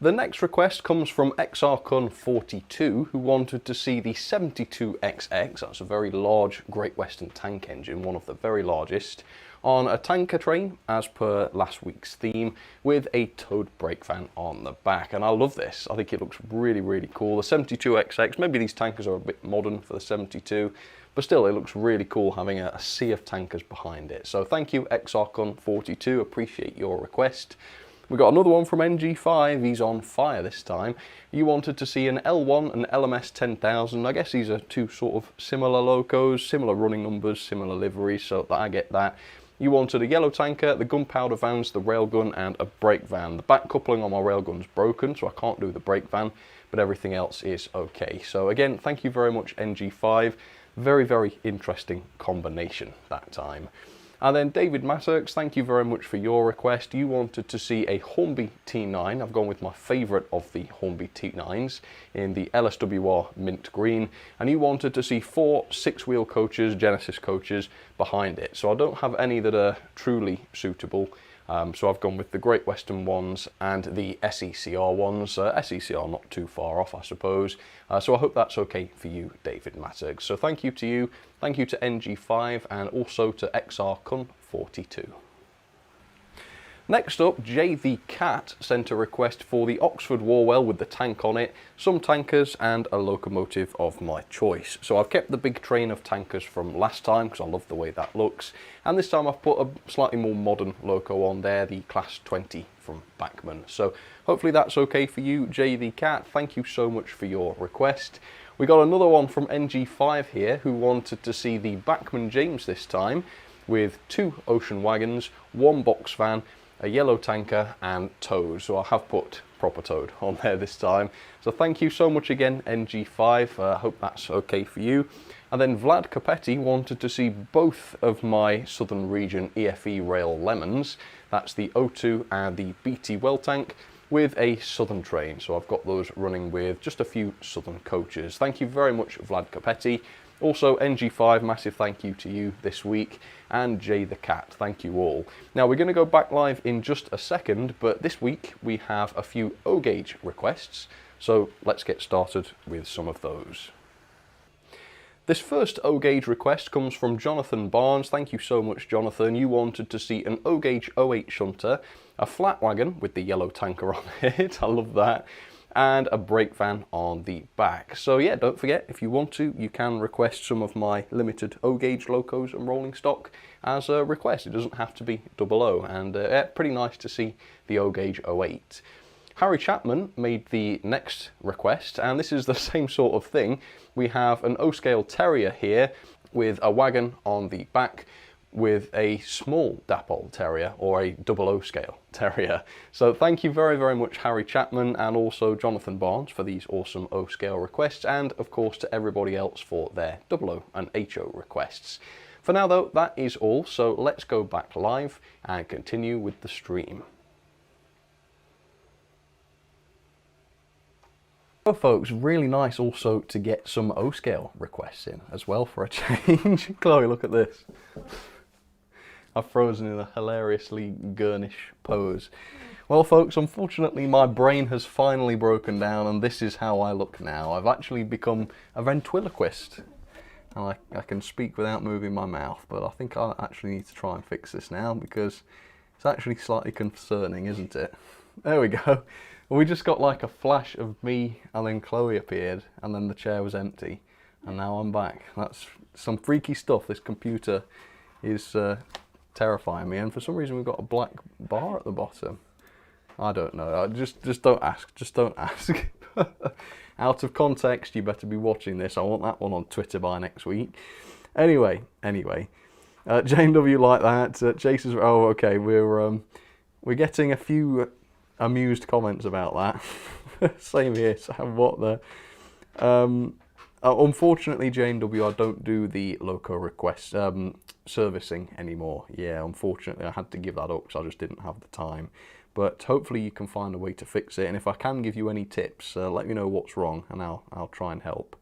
The next request comes from XRCon42, who wanted to see the 72XX, that's a very large Great Western tank engine, one of the very largest, on a tanker train, as per last week's theme, with a towed brake van on the back. And I love this. I think it looks really, really cool. The 72XX, maybe these tankers are a bit modern for the 72, but still it looks really cool having a sea of tankers behind it. So thank you, XRCon42, appreciate your request. We got another one from NG5, he's on fire this time. You wanted to see an L1 and LMS 10,000. I guess these are two sort of similar locos, similar running numbers, similar liveries, so I get that. You wanted a yellow tanker, the gunpowder vans, the railgun, and a brake van. The back coupling on my railgun's broken, so I can't do the brake van, but everything else is okay. So again, thank you very much, NG5. Very, very interesting combination that time. And then David Masserks, thank you very much for your request. You wanted to see a Hornby T9. I've gone with my favourite of the Hornby T9s in the LSWR mint green. And you wanted to see 4 6-wheel coaches, Genesis coaches, behind it. So I don't have any that are truly suitable. So I've gone with the Great Western ones and the SECR ones. SECR not too far off, I suppose. So I hope that's okay for you, David Mattig. So thank you to you, thank you to NG5, and also to XRCon42. Next up, Jay the Cat sent a request for the Oxford Warwell with the tank on it, some tankers and a locomotive of my choice. So I've kept the big train of tankers from last time because I love the way that looks, and this time I've put a slightly more modern loco on there, the Class 20 from Bachmann. So hopefully that's okay for you, Jay the Cat. Thank you so much for your request. We got another one from NG5 here who wanted to see the Bachmann James this time with 2 ocean wagons, 1 box van, a yellow tanker and tows. So I have put proper towed on there this time. So thank you so much again, NG5. I hope that's okay for you. And then Vlad Capetti wanted to see both of my Southern Region EFE Rail Lemons. That's the O2 and the BT Well tank with a Southern train. So I've got those running with just a few Southern coaches. Thank you very much, Vlad Capetti. Also, NG5, massive thank you to you this week, and Jay the Cat, thank you all. Now, we're going to go back live in just a second, but this week we have a few O-gauge requests, so let's get started with some of those. This first O-gauge request comes from Jonathan Barnes. Thank you so much, Jonathan. You wanted to see an O-gauge 08 shunter, a flat wagon with the yellow tanker on it, I love that, and a brake van on the back. So yeah, don't forget, if you want to, you can request some of my limited O-gauge locos and rolling stock as a request. It doesn't have to be 00, and yeah, pretty nice to see the O-gauge 08. Harry Chapman made the next request, and this is the same sort of thing. We have an O-scale Terrier here with a wagon on the back with a small Dapol Terrier or a 00 scale Terrier. So thank you very, very much, Harry Chapman, and also Jonathan Barnes for these awesome O-scale requests, and of course to everybody else for their 00 and HO requests. For now though, that is all, so let's go back live and continue with the stream. So folks, really nice also to get some O-scale requests in as well for a change. Chloe, look at this. I've frozen in a hilariously Gurnish pose. Well folks, unfortunately my brain has finally broken down and this is how I look now. I've actually become a ventriloquist. And I can speak without moving my mouth, but I think I actually need to try and fix this now because it's actually slightly concerning, isn't it? There we go. We just got like a flash of me and then Chloe appeared and then the chair was empty and now I'm back. That's some freaky stuff. This computer is terrifying me, and for some reason we've got a black bar at the bottom. I don't know. Just don't ask. Just don't ask. Out of context, you better be watching this. I want that one on Twitter by next week. Anyway, Jane W like that. Chase is, oh okay, we're getting a few amused comments about that. Same here. So what the? Unfortunately, Jane W, I don't do the loco request servicing anymore. Yeah, unfortunately, I had to give that up because I just didn't have the time. But hopefully, you can find a way to fix it. And if I can give you any tips, let me know what's wrong, and I'll try and help.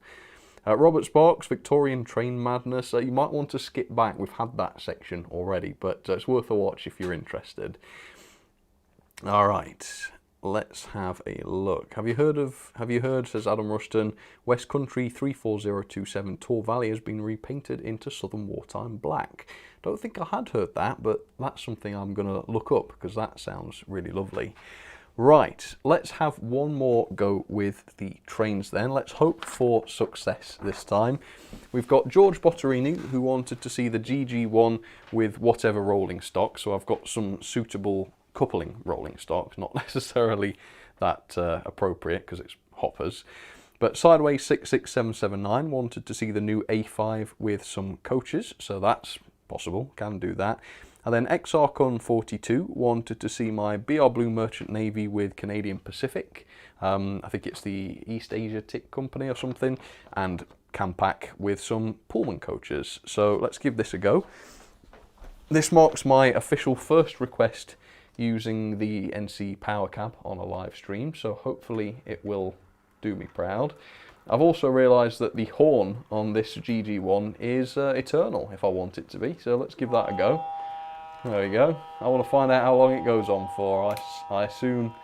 Robert Sparks, Victorian Train Madness. You might want to skip back. We've had that section already, but it's worth a watch if you're interested. All right. let's have a look. Have you heard, says Adam Ruston, West Country 34027 Tor Valley has been repainted into Southern Wartime Black. Don't think I had heard that, but that's something I'm going to look up because that sounds really lovely. Right, let's have one more go with the trains then. Let's hope for success this time. We've got George Botterini, who wanted to see the GG1 with whatever rolling stock, so I've got some suitable coupling rolling stock, not necessarily that appropriate because it's hoppers. But Sideways 66779 wanted to see the new A5 with some coaches, so that's possible, can do that. And then XRCon42 wanted to see my BR Blue Merchant Navy with Canadian Pacific. I think it's the East Asia Tick Company or something. And Campac with some Pullman coaches. So let's give this a go. This marks my official first request using the NC Power Cab on a live stream. So hopefully it will do me proud. I've also realised that the horn on this GG1 is eternal if I want it to be. So let's give that a go. There we go. I want to find out how long it goes on for. I assume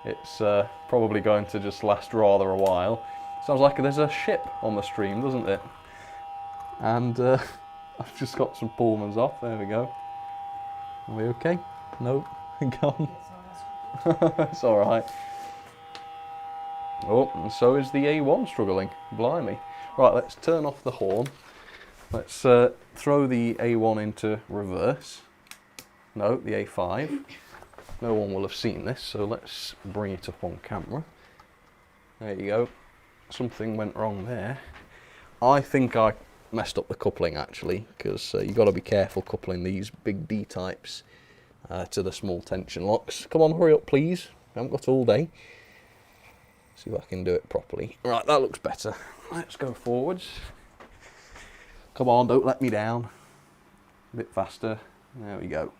it's probably going to just last rather a while. Sounds like there's a ship on the stream, doesn't it? And I've just got some Pullmans off. There we go. Are we okay? No? Gone? It's alright. Oh, and so is the A1 struggling. Blimey. Right, let's turn off the horn. Let's throw the A1 into reverse. No, the A5. No one will have seen this, so let's bring it up on camera. There you go. Something went wrong there. I think I messed up the coupling actually, because you've got to be careful coupling these big D-types to the small tension locks. Come on, hurry up please. I haven't got all day. See if I can do it properly. Right, that looks better. Let's go forwards. Come on, don't let me down. A bit faster. There we go.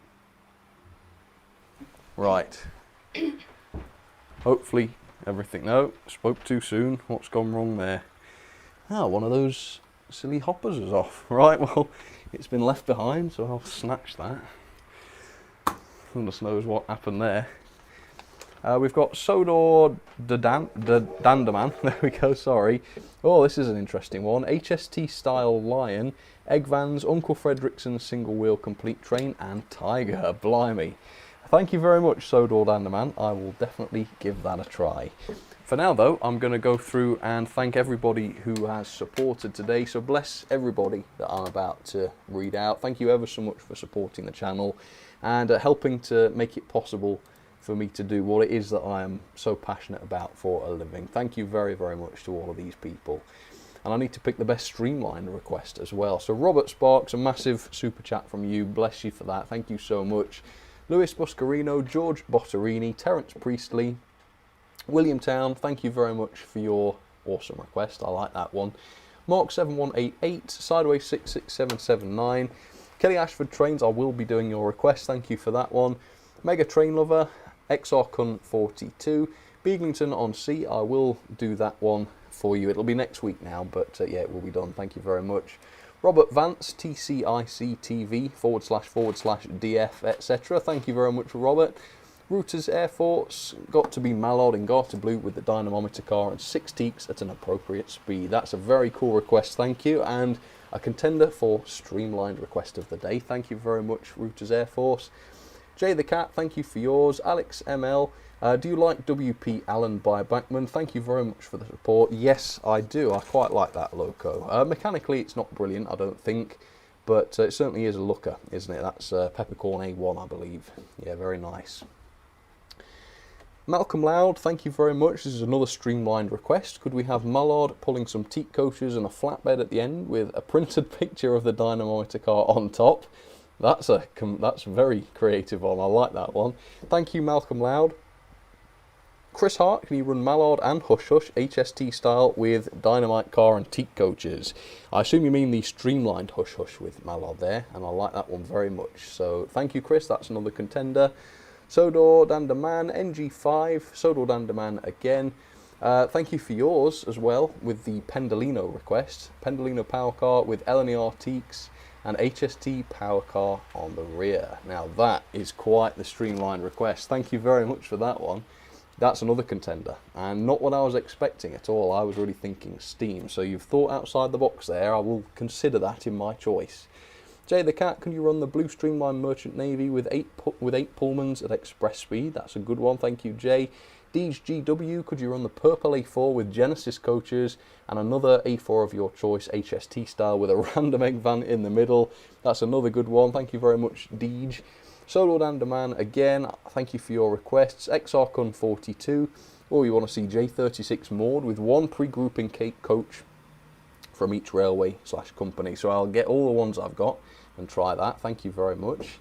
Right. Hopefully everything... No, spoke too soon. What's gone wrong there? Ah, one of those silly hoppers is off. Right, well, it's been left behind, so I'll snatch that. Goodness knows what happened there. We've got Sodor Dandaman, there we go, sorry. Oh, this is an interesting one. HST Style Lion, Egg Vans, Uncle Fredrickson's Single Wheel Complete Train, and Tiger, blimey. Thank you very much, Sodor Dandaman. I will definitely give that a try. For now, though, I'm going to go through and thank everybody who has supported today. So bless everybody that I'm about to read out. Thank you ever so much for supporting the channel and helping to make it possible for me to do what it is that I am so passionate about for a living. Thank you very, very much to all of these people. And I need to pick the best streamlined request as well. So Robert Sparks, a massive super chat from you. Bless you for that. Thank you so much. Lewis Buscarino, George Botterini, Terence Priestley, William Town, thank you very much for your awesome request. I like that one. Mark7188, Sideways 66779, Kelly Ashford Trains, I will be doing your request. Thank you for that one. Mega Train Lover, XRCon42, Beaglington on Sea, I will do that one for you. It'll be next week now, but yeah, it will be done. Thank you very much. Robert Vance, TCICTV, / DF, etc. Thank you very much, Robert. Routers Air Force, got to be Mallard in Garter Blue with the dynamometer car and 6 teaks at an appropriate speed. That's a very cool request, thank you. And a contender for streamlined request of the day. Thank you very much, Routers Air Force. Jay the Cat, thank you for yours. Alex ML, do you like WP Allen by Backman? Thank you very much for the support. Yes, I do. I quite like that loco. Mechanically, it's not brilliant, I don't think, but it certainly is a looker, isn't it? That's Peppercorn A1, I believe. Yeah, very nice. Malcolm Loud, thank you very much. This is another streamlined request. Could we have Mallard pulling some teak coaches and a flatbed at the end with a printed picture of the dynamometer car on top? That's very creative one. I like that one. Thank you, Malcolm Loud. Chris Hart, can you run Mallard and Hush Hush HST style with dynamite car and teak coaches? I assume you mean the streamlined Hush Hush with Mallard there, and I like that one very much. So thank you, Chris. That's another contender. Sodor Dandaman, NG5, Sodor Dandaman again. Thank you for yours as well with the Pendolino request. Pendolino power car with LNER teaks and HST power car on the rear. Now that is quite the streamlined request. Thank you very much for that one. That's another contender, and not what I was expecting at all. I was really thinking Steam, so you've thought outside the box there. I will consider that in my choice. Jay the Cat, can you run the Blue Streamline Merchant Navy with eight Pullmans at express speed? That's a good one, thank you, Jay. Deej GW, could you run the Purple A4 with Genesis coaches and another A4 of your choice, HST style, with a random egg van in the middle? That's another good one, thank you very much, Deej. Solo Danderman, again, thank you for your requests. XRCon 42, or you want to see J36 Maud with one pre-grouping cake coach from each railway/company. So I'll get all the ones I've got and try that. Thank you very much.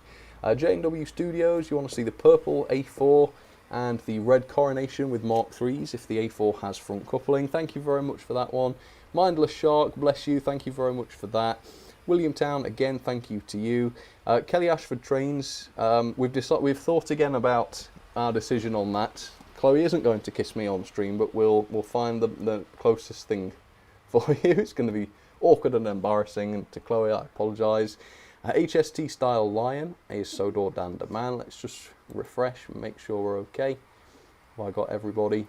J&W Studios, you want to see the purple A4 and the red Coronation with Mark IIIs if the A4 has front coupling. Thank you very much for that one. Mindless Shark, bless you, thank you very much for that. Williamtown, again, thank you to you. Kelly Ashford Trains, we've thought again about our decision on that. Chloe isn't going to kiss me on stream, but we'll find the closest thing for you. It's going to be awkward and embarrassing, and to Chloe I apologise. HST Style Lion is Sodor Danderman. Let's just refresh and make sure we're okay. Have I got everybody?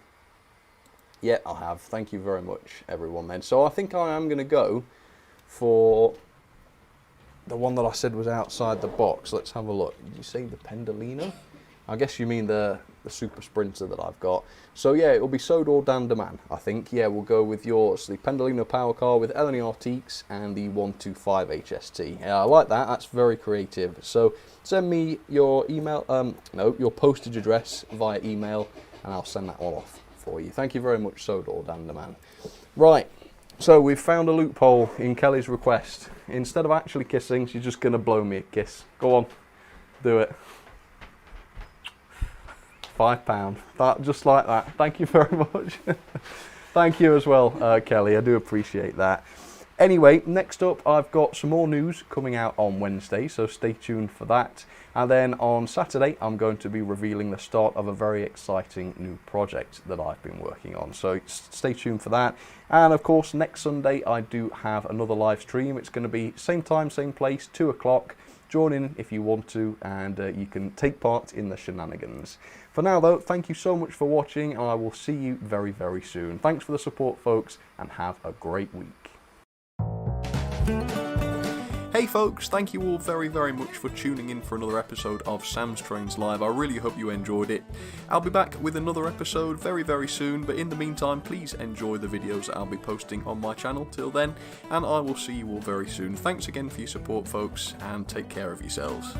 Yeah, I have. Thank you very much, everyone, then. So I think I am going to go for the one that I said was outside the box. Let's have a look. Did you say the Pendolino? I guess you mean the Super Sprinter that I've got. So yeah, it'll be Sodor Danderman, I think. Yeah, we'll go with yours. The Pendolino Power Car with Eleni Artiques and the 125 HST. Yeah, I like that. That's very creative. So send me your email, your postage address via email, and I'll send that one off for you. Thank you very much, Sodor Danderman. Right. So we've found a loophole in Kelly's request. Instead of actually kissing, she's just going to blow me a kiss. Go on, do it. £5. That, just like that. Thank you very much. Thank you as well, Kelly. I do appreciate that. Anyway, next up, I've got some more news coming out on Wednesday, so stay tuned for that. And then on Saturday, I'm going to be revealing the start of a very exciting new project that I've been working on. So stay tuned for that. And of course, next Sunday, I do have another live stream. It's going to be same time, same place, 2 o'clock. Join in if you want to, and you can take part in the shenanigans. For now, though, thank you so much for watching, and I will see you very, very soon. Thanks for the support, folks, and have a great week. Hey folks, thank you all very, very much for tuning in for another episode of Sam's Trains Live. I really hope you enjoyed it. I'll be back with another episode very, very soon, but in the meantime, please enjoy the videos that I'll be posting on my channel till then, and I will see you all very soon. Thanks again for your support, folks, and take care of yourselves.